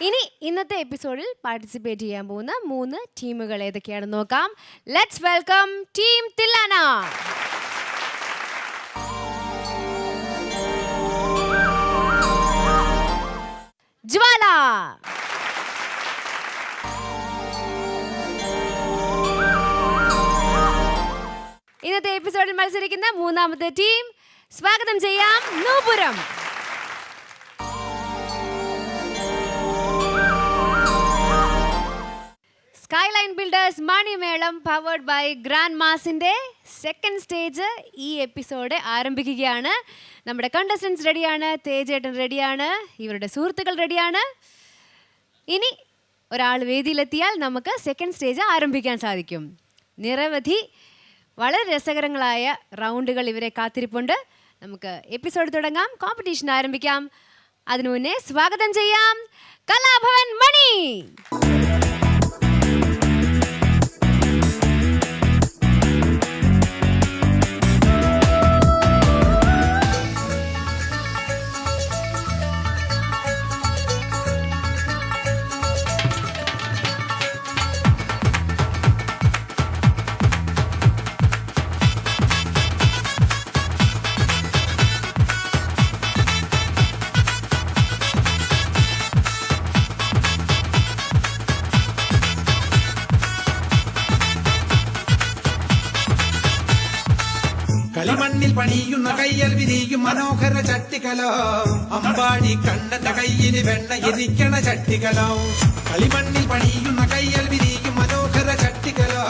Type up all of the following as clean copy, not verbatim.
ഇനി ഇന്നത്തെ എപ്പിസോഡിൽ പാർട്ടിസിപ്പേറ്റ് ചെയ്യാൻ പോകുന്ന 3 ടീമുകൾ ഏതൊക്കെയാണെന്ന് നോക്കാം. Let's welcome team Thillana. Jwala. ഇന്നത്തെ എപ്പിസോഡിൽ മത്സരിക്കുന്ന 3ാമത്തെ ടീം സ്വാഗതം ചെയ്യാം Noopuram. Skyline builders Manimelam powered by grand മാസിൻ്റെ സെക്കൻഡ് സ്റ്റേജ് ഈ എപ്പിസോഡ് ആരംഭിക്കുകയാണ്. നമ്മുടെ കണ്ടസ്റ്റൻസ് റെഡിയാണ്, തേജേട്ടൻ റെഡിയാണ്, ഇവരുടെ സുഹൃത്തുക്കൾ റെഡിയാണ്. ഇനി ഒരാൾ വേദിയിലെത്തിയാൽ നമുക്ക് സെക്കൻഡ് സ്റ്റേജ് ആരംഭിക്കാൻ സാധിക്കും. നിരവധി വളരെ രസകരങ്ങളായ റൗണ്ടുകൾ ഇവരെ കാത്തിരിപ്പുണ്ട്. നമുക്ക് എപ്പിസോഡ് തുടങ്ങാം, കോമ്പറ്റീഷൻ ആരംഭിക്കാം. അതിനു മുന്നേ സ്വാഗതം ചെയ്യാം കലാഭവൻ മണി. കളിമണ്ണിൽ പണിയുന്ന കയ്യൽ വിരിയും മനോഹര ചട്ടിക്കലോ, അമ്പാടി കണ്ണന്റെ കയ്യിൽ വെണ്ണ ഇരിക്കണ ചട്ടിക്കലോ. കളിമണ്ണിൽ പണിയുന്ന കയ്യൽ വിരിയും മനോഹര ചട്ടിക്കലോ,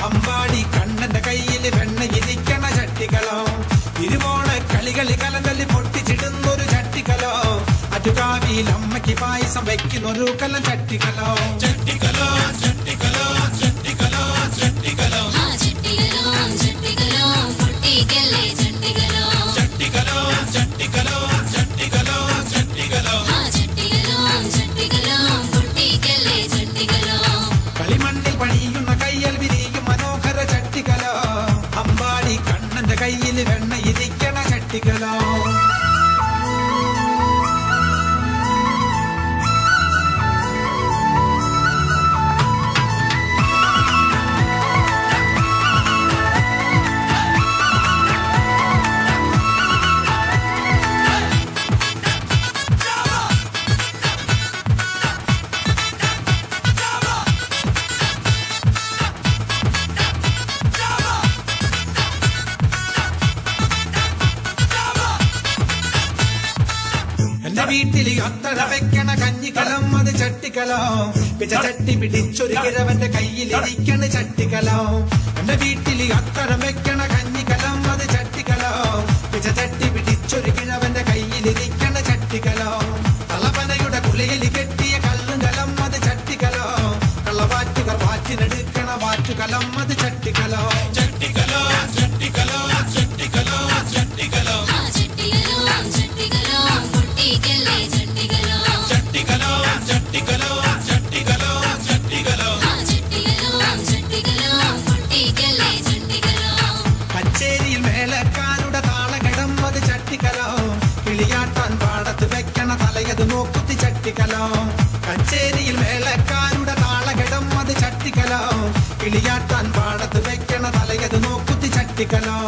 അമ്പാടി കണ്ണന്റെ കയ്യിൽ വെണ്ണ ഇരിക്കണ ചട്ടിക്കലോ. തിരുവോണ കളികളി കലകളി പൊട്ടിച്ചിടുന്നൊരു ചട്ടിക്കലോ, അറ്റുകാവിയിൽ അമ്മയ്ക്ക് പായസം വയ്ക്കുന്നൊരു കലം ചട്ടിക്കലോ. ചട്ടിക്കലോ ചട്ടിക്കലോ ചട്ടിക്കലോ ചട്ടിക്കലോ കളിമണ്ണിൽ പണിയുന്ന കയ്യൽ വിരിയും മനോഹര ചട്ടിക്കലോ, അമ്പാടി കണ്ണന്റെ കയ്യിൽ വെണ്ണ ഇരിക്കണ ചട്ടിക്കലോ. വീട്ടിൽ അത്തറ വെക്കണ കഞ്ഞിക്കലം അത് ചട്ടിക്കലോ, പിച്ച ചട്ടി പിടിച്ചൊരു കിഴവന്റെ കയ്യിലിരിക്കണ ചട്ടിക്കലോ. എന്റെ വീട്ടിൽ അത്തറ വെക്കണ കഞ്ഞിക്കലം അത് ചട്ടിക്കലോ, പിച്ച ചട്ടി പിടിച്ചൊരു കിഴവന്റെ കയ്യിലിരിക്കണ ചട്ടിക്കലോ. തളപനയുടെ കുലയിൽ കെട്ടിയ കല്ലുകലം അത് ചട്ടിക്കലോ, കള്ളവാറ്റുകർ വാറ്റിനെടുക്കണ വാറ്റുകലം അത് ചട്ടിക്കലോ. ചട്ടിക്കലോ ചട്ടിക്കലോ ചട്ടിക്കലോ ചട്ടിക്കലോ കച്ചേരിയിൽ മേലക്കാരുടെ താളകടം അത് ചട്ടിക്കലോ, കിളിയാട്ടാൻ പാടത്ത് വെക്കണ തലയത് നോക്കുത്തി ചട്ടിക്കലോ. കച്ചേരിയിൽ മേലക്കാരുടെ താളകടം അത് ചട്ടിക്കലോ, കിളിയാട്ടാൻ പാടത്ത് വെക്കണ തലയത് നോക്കുത്തി ചട്ടിക്കലോ.